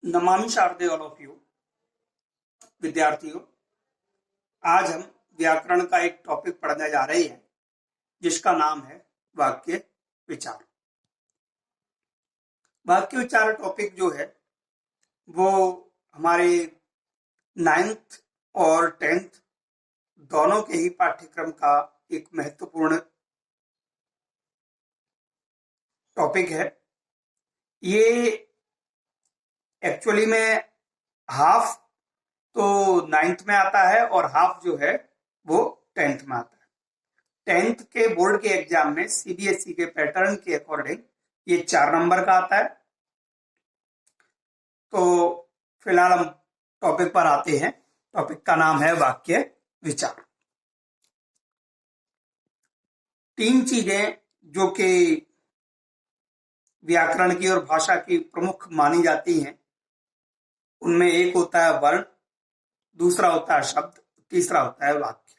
Namami Sharde all of you विद्यार्थियों। आज हम व्याकरण का एक टॉपिक पढ़ने जा रहे हैं जिसका नाम है वाक्य विचार। वाक्य विचार टॉपिक जो है वो हमारे 9th और 10th दोनों के ही पाठ्यक्रम का एक महत्वपूर्ण टॉपिक है। ये एक्चुअली में हाफ तो 9th में आता है और हाफ जो है वो 10th में आता है। 10th के बोर्ड के एग्जाम में सीबीएसई के पैटर्न के अकॉर्डिंग ये 4 नंबर का आता है। तो फिलहाल हम टॉपिक पर आते हैं। टॉपिक का नाम है वाक्य विचार। 3 चीजें जो कि व्याकरण की और भाषा की प्रमुख मानी जाती हैं, उनमें एक होता है वर्ण, दूसरा होता है शब्द, तीसरा होता है वाक्य।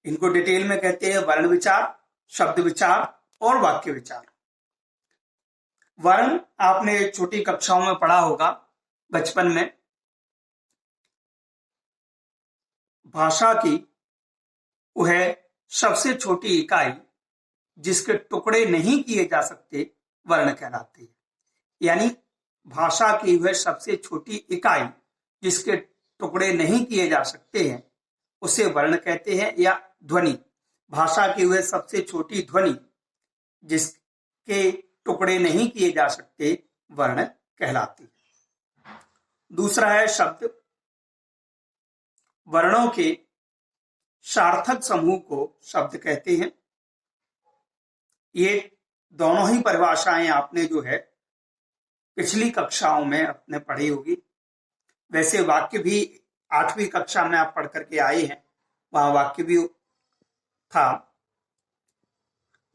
इनको डिटेल में कहते हैं वर्ण विचार, शब्द विचार और वाक्य विचार। वर्ण आपने छोटी कक्षाओं में पढ़ा होगा बचपन में। भाषा की वह सबसे छोटी इकाई जिसके टुकड़े नहीं किए जा सकते वर्ण कहलाती है। यानी भाषा की वह सबसे छोटी इकाई जिसके टुकड़े नहीं किए जा सकते हैं उसे वर्ण कहते हैं, या ध्वनि। भाषा की वह सबसे छोटी ध्वनि जिसके टुकड़े नहीं किए जा सकते वर्ण कहलाती है। दूसरा है शब्द। वर्णों के सार्थक समूह को शब्द कहते हैं। ये दोनों ही परिभाषाएं आपने जो है पिछली कक्षाओं में अपने पढ़ी होगी। वैसे वाक्य भी 8वीं कक्षा में आप पढ़ करके आए हैं, वहां वाक्य भी था।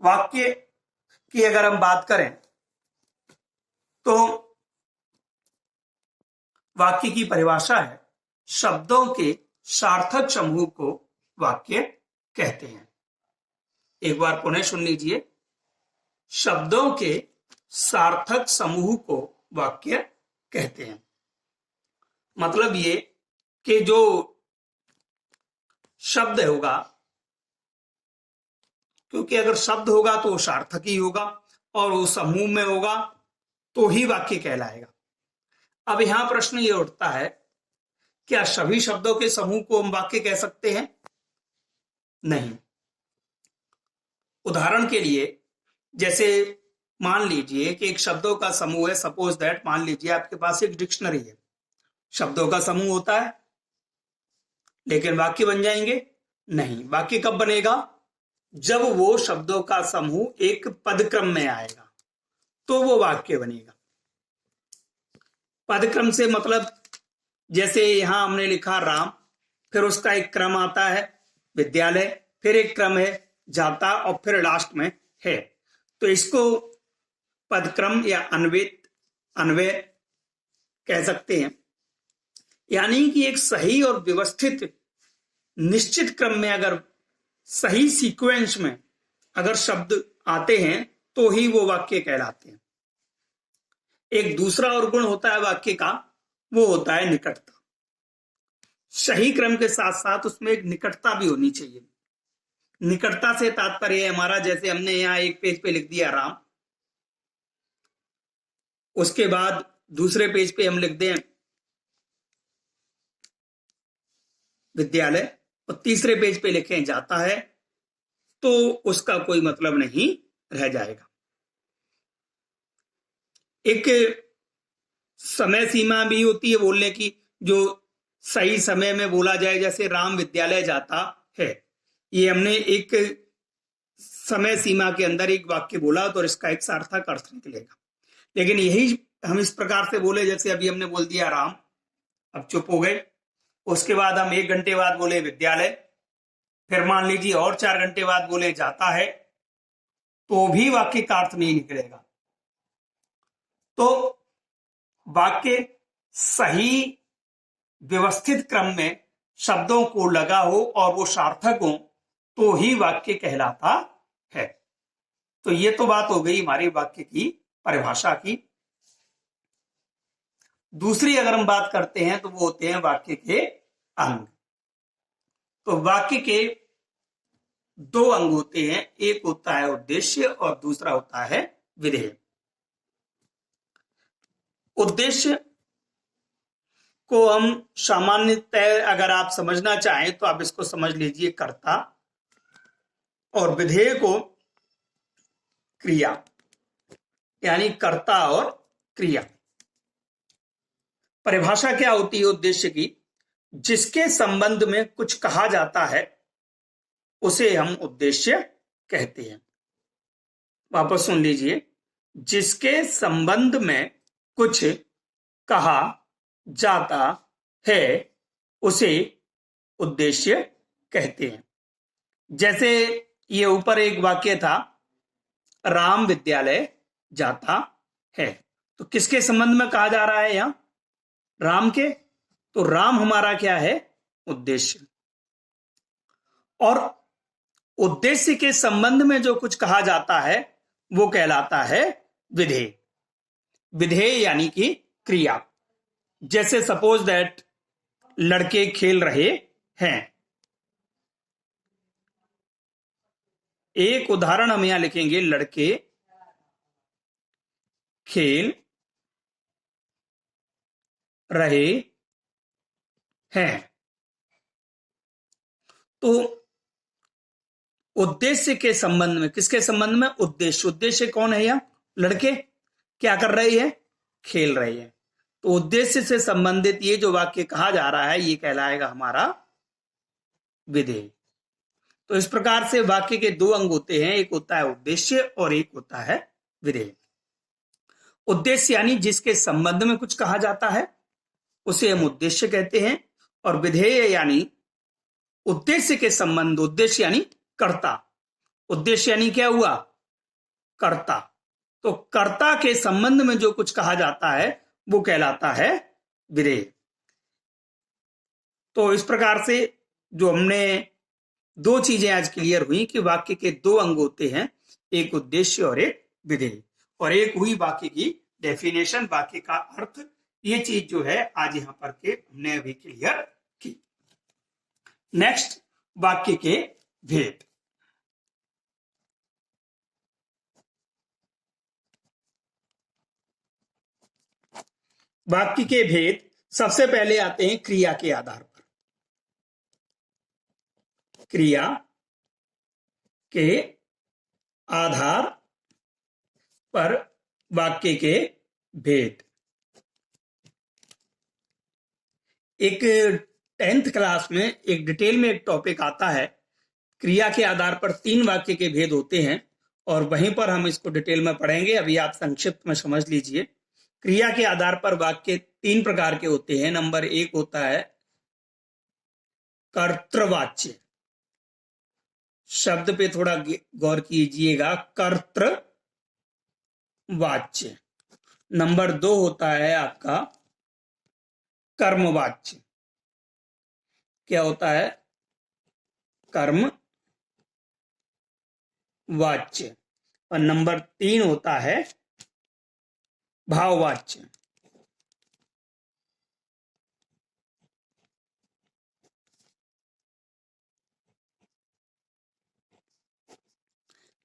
वाक्य की अगर हम बात करें तो वाक्य की परिभाषा है शब्दों के सार्थक समूह को वाक्य कहते हैं। एक बार पुनः सुन लीजिए। शब्दों के सार्थक समूह को वाक्य कहते हैं। मतलब ये कि जो शब्द होगा, क्योंकि अगर शब्द होगा तो वो सार्थक ही होगा और वो समूह में होगा तो ही वाक्य कहलाएगा। अब यहां प्रश्न ये उठता है, क्या सभी शब्दों के समूह को हम वाक्य कह सकते हैं? नहीं। उदाहरण के लिए जैसे मान लीजिए कि एक शब्दों का समूह है। सपोज दैट, मान लीजिए आपके पास एक डिक्शनरी है। शब्दों का समूह होता है, लेकिन वाक्य बन जाएंगे? नहीं। वाक्य कब बनेगा? जब वो शब्दों का समूह एक पदक्रम में आएगा तो वो वाक्य बनेगा। पदक्रम से मतलब जैसे यहां हमने लिखा राम, फिर उसका एक क्रम आता है विद्यालय, फिर एक क्रम है जाता और फिर लास्ट में है। तो इसको पदक्रम या अन्वय कह सकते हैं। यानी कि एक सही और व्यवस्थित निश्चित क्रम में, अगर सही सीक्वेंस में अगर शब्द आते हैं तो ही वो वाक्य कहलाते हैं। एक दूसरा और गुण होता है वाक्य का, वो होता है निकटता। सही क्रम के साथ साथ उसमें एक निकटता भी होनी चाहिए। निकटता से तात्पर्य हमारा, जैसे हमने यहां एक पेज पे लिख दिया राम, उसके बाद दूसरे पेज पे हम लिख दें विद्यालय और तीसरे पेज पे लिखें जाता है, तो उसका कोई मतलब नहीं रह जाएगा। एक समय सीमा भी होती है बोलने की, जो सही समय में बोला जाए। जैसे राम विद्यालय जाता है, ये हमने एक समय सीमा के अंदर एक वाक्य बोला तो इसका एक सार्थक अर्थ निकलेगा। लेकिन यही हम इस प्रकार से बोले, जैसे अभी हमने बोल दिया राम, अब चुप हो गए, उसके बाद हम 1 घंटे बाद बोले विद्यालय, फिर मान लीजिए और 4 घंटे बाद बोले जाता है, तो भी वाक्य का अर्थ नहीं निकलेगा। तो वाक्य सही व्यवस्थित क्रम में शब्दों को लगा हो और वो सार्थक हो तो ही वाक्य कहलाता है। तो ये तो बात हो गई हमारे वाक्य की परिभाषा की। दूसरी अगर हम बात करते हैं तो वो होते हैं वाक्य के अंग। तो वाक्य के दो अंग होते हैं, एक होता है उद्देश्य और दूसरा होता है विधेय। उद्देश्य को हम सामान्यतः अगर आप समझना चाहें तो आप इसको समझ लीजिए कर्ता, और विधेय को क्रिया, यानी कर्ता और क्रिया। परिभाषा क्या होती है उद्देश्य की? जिसके संबंध में कुछ कहा जाता है उसे हम उद्देश्य कहते हैं। वापस सुन लीजिए, जिसके संबंध में कुछ कहा जाता है उसे उद्देश्य कहते हैं। जैसे ये ऊपर एक वाक्य था, राम विद्यालय जाता है, तो किसके संबंध में कहा जा रहा है यहां? राम के। तो राम हमारा क्या है? उद्देश्य। और उद्देश्य के संबंध में जो कुछ कहा जाता है वो कहलाता है विधेय। विधेय यानी कि क्रिया। जैसे सपोज दैट लड़के खेल रहे हैं, एक उदाहरण हम यहां लिखेंगे, लड़के खेल रहे हैं। तो उद्देश्य के संबंध में, किसके संबंध में? उद्देश्य। उद्देश्य कौन है यहां? लड़के क्या कर रहे हैं? खेल रहे हैं। तो उद्देश्य से संबंधित ये जो वाक्य कहा जा रहा है ये कहलाएगा हमारा विधेय। तो इस प्रकार से वाक्य के दो अंग होते हैं, एक होता है उद्देश्य और एक होता है विधेय। उद्देश्य यानी जिसके संबंध में कुछ कहा जाता है उसे हम उद्देश्य कहते हैं, और विधेय यानी उद्देश्य के संबंध, उद्देश्य यानी कर्ता। उद्देश्य यानी क्या हुआ? कर्ता। तो कर्ता के संबंध में जो कुछ कहा जाता है वो कहलाता है विधेय। तो इस प्रकार से जो हमने दो चीजें आज क्लियर हुई कि वाक्य के दो अंग होते हैं, एक उद्देश्य और एक विधेय, और एक हुई वाक्य की डेफिनेशन, वाक्य का अर्थ। ये चीज जो है आज यहां पर के हमने अभी क्लियर की। नेक्स्ट, वाक्य के भेद। वाक्य के भेद सबसे पहले आते हैं क्रिया के आधार पर। क्रिया के आधार पर वाक्य के भेद। एक 10th क्लास में एक डिटेल में एक टॉपिक आता है, क्रिया के आधार पर 3 वाक्य के भेद होते हैं, और वहीं पर हम इसको डिटेल में पढ़ेंगे। अभी आप संक्षिप्त में समझ लीजिए। क्रिया के आधार पर वाक्य 3 प्रकार के होते हैं। नंबर 1 होता है कर्तृवाच्य। शब्द पे थोड़ा गौर कीजिएगा, कर्तृवाच्य। नंबर 2 होता है आपका कर्मवाच्य। क्या होता है? कर्मवाच्य। और नंबर 3 होता है भाववाच्य।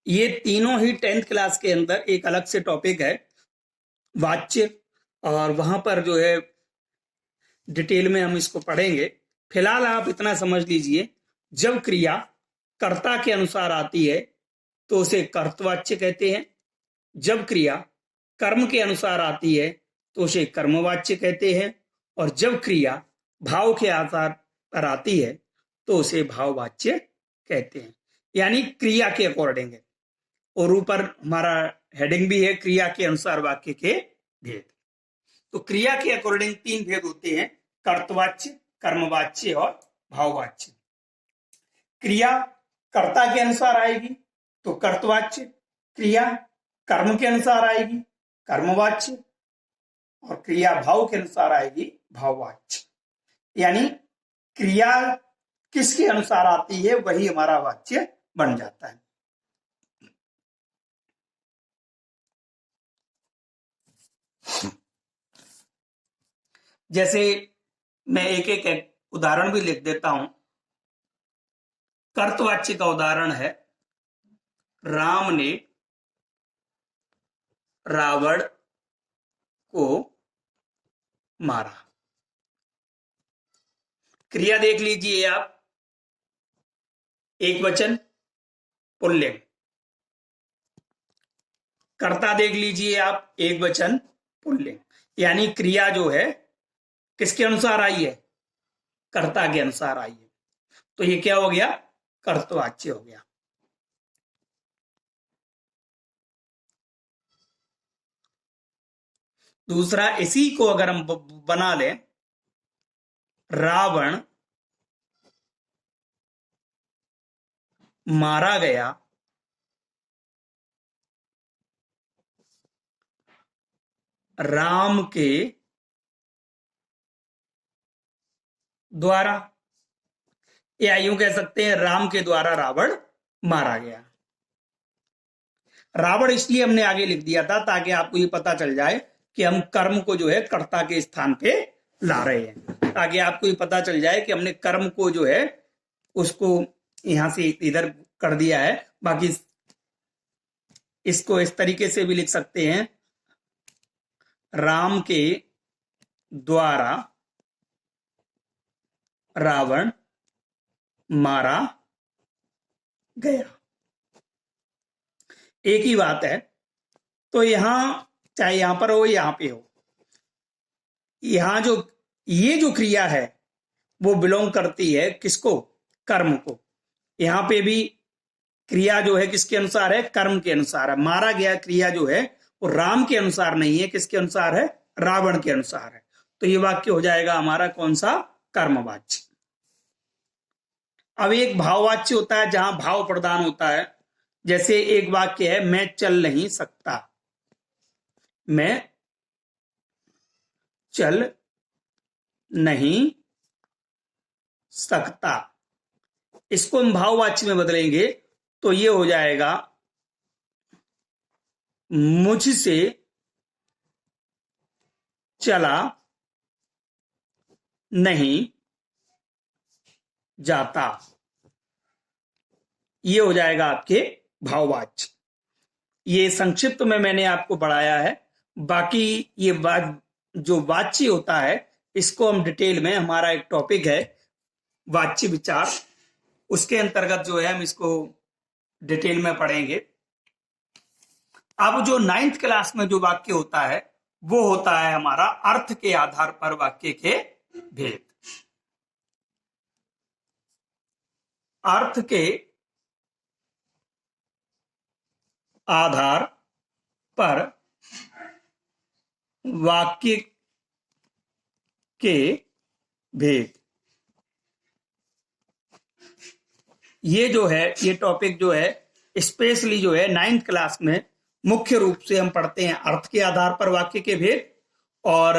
ये तीनों ही 10th क्लास के अंदर एक अलग से टॉपिक है, वाच्य, और वहां पर जो है डिटेल में हम इसको पढ़ेंगे। फिलहाल आप इतना समझ लीजिए, जब क्रिया कर्ता के अनुसार आती है तो उसे कर्तवाच्य कहते हैं, जब क्रिया कर्म के अनुसार आती है तो उसे कर्मवाच्य कहते हैं, और जब क्रिया भाव के आधार पर आती है तो उसे भाववाच्य कहते हैं। यानी क्रिया के अकॉर्डिंग है। और ऊपर हमारा हेडिंग भी है, क्रिया के अनुसार वाक्य के भेद। तो क्रिया के अकॉर्डिंग 3 भेद होते हैं, कर्तवाच्य, कर्मवाच्य और भाववाच्य। क्रिया कर्ता के अनुसार आएगी तो कर्तवाच्य, क्रिया कर्म के अनुसार आएगी कर्मवाच्य, और क्रिया भाव के अनुसार आएगी भाववाच्य। यानी क्रिया किसके अनुसार आती है वही हमारा वाच्य बन जाता है। जैसे मैं एक एक उदाहरण भी लिख देता हूं। कर्तवाच्य का उदाहरण है, राम ने रावण को मारा। क्रिया देख लीजिए आप, एक वचन पुल्लिंग। कर्ता देख लीजिए आप, एक वचन पुल्लिंग। यानी क्रिया जो है किसके अनुसार आई है? कर्ता के अनुसार आई है। तो ये क्या हो गया? कर्तवाच्य हो गया। दूसरा, इसी को अगर हम बना लें, रावण मारा गया राम के द्वारा, या यूं कह सकते हैं राम के द्वारा रावण मारा गया। रावण इसलिए हमने आगे लिख दिया था ताकि आपको ये पता चल जाए कि हम कर्म को जो है कर्ता के स्थान पे ला रहे हैं, ताकि आपको ये पता चल जाए कि हमने कर्म को जो है उसको यहां से इधर कर दिया है। बाकी इसको इस तरीके से भी लिख सकते हैं, राम के द्वारा रावण मारा गया। एक ही बात है। तो यहां चाहे यहां पर हो यहां पे हो, यहां जो ये जो क्रिया है वो बिलोंग करती है किसको? कर्म को। यहां पे भी क्रिया जो है किसके अनुसार है? कर्म के अनुसार है। मारा गया क्रिया जो है वो राम के अनुसार नहीं है, किसके अनुसार है? रावण के अनुसार है। तो ये वाक्य हो जाएगा हमारा कौन सा? कर्मवाच्य। अब एक भाववाच्य होता है जहां भाव प्रदान होता है। जैसे एक वाक्य है, मैं चल नहीं सकता। मैं चल नहीं सकता, इसको हम भाववाच्य में बदलेंगे तो ये हो जाएगा, मुझसे चला नहीं जाता। ये हो जाएगा आपके भाववाच्य। ये संक्षिप्त में मैंने आपको पढ़ाया है। बाकी ये जो वाच्य होता है इसको हम डिटेल में, हमारा एक टॉपिक है वाच्य विचार, उसके अंतर्गत जो है हम इसको डिटेल में पढ़ेंगे। अब जो 9th क्लास में जो वाक्य होता है वो होता है हमारा अर्थ के आधार पर वाक्य के भेद। अर्थ के आधार पर वाक्य के भेद, ये जो है ये टॉपिक जो है स्पेशली जो है 9th क्लास में मुख्य रूप से हम पढ़ते हैं अर्थ के आधार पर वाक्य के भेद। और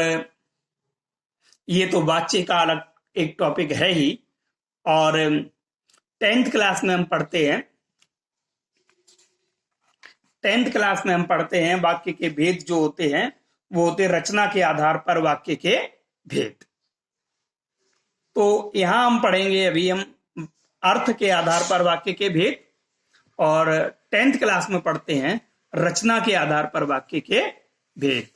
ये तो वाच्य का अलग एक टॉपिक है ही। और 10th क्लास में हम पढ़ते हैं 10th क्लास में हम पढ़ते हैं वाक्य के भेद जो होते हैं वो होते रचना के आधार पर वाक्य के भेद। तो यहां हम पढ़ेंगे अभी हम अर्थ के आधार पर वाक्य के भेद, और 10th क्लास में पढ़ते हैं रचना के आधार पर वाक्य के भेद।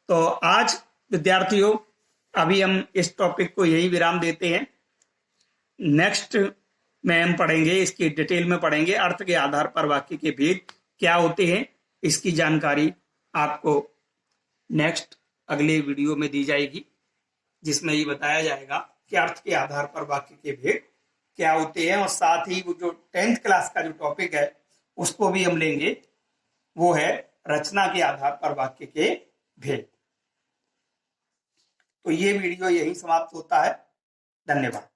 तो आज विद्यार्थियों अभी हम इस टॉपिक को यही विराम देते हैं। नेक्स्ट में हम पढ़ेंगे, इसकी डिटेल में पढ़ेंगे अर्थ के आधार पर वाक्य के भेद क्या होते हैं। इसकी जानकारी आपको नेक्स्ट अगले वीडियो में दी जाएगी, जिसमें ये बताया जाएगा कि अर्थ के आधार पर वाक्य के भेद क्या होते हैं। और साथ ही वो जो 10th क्लास का जो टॉपिक है उसको भी हम लेंगे, वो है रचना के आधार पर वाक्य के भेद। तो ये वीडियो यही समाप्त होता है। धन्यवाद।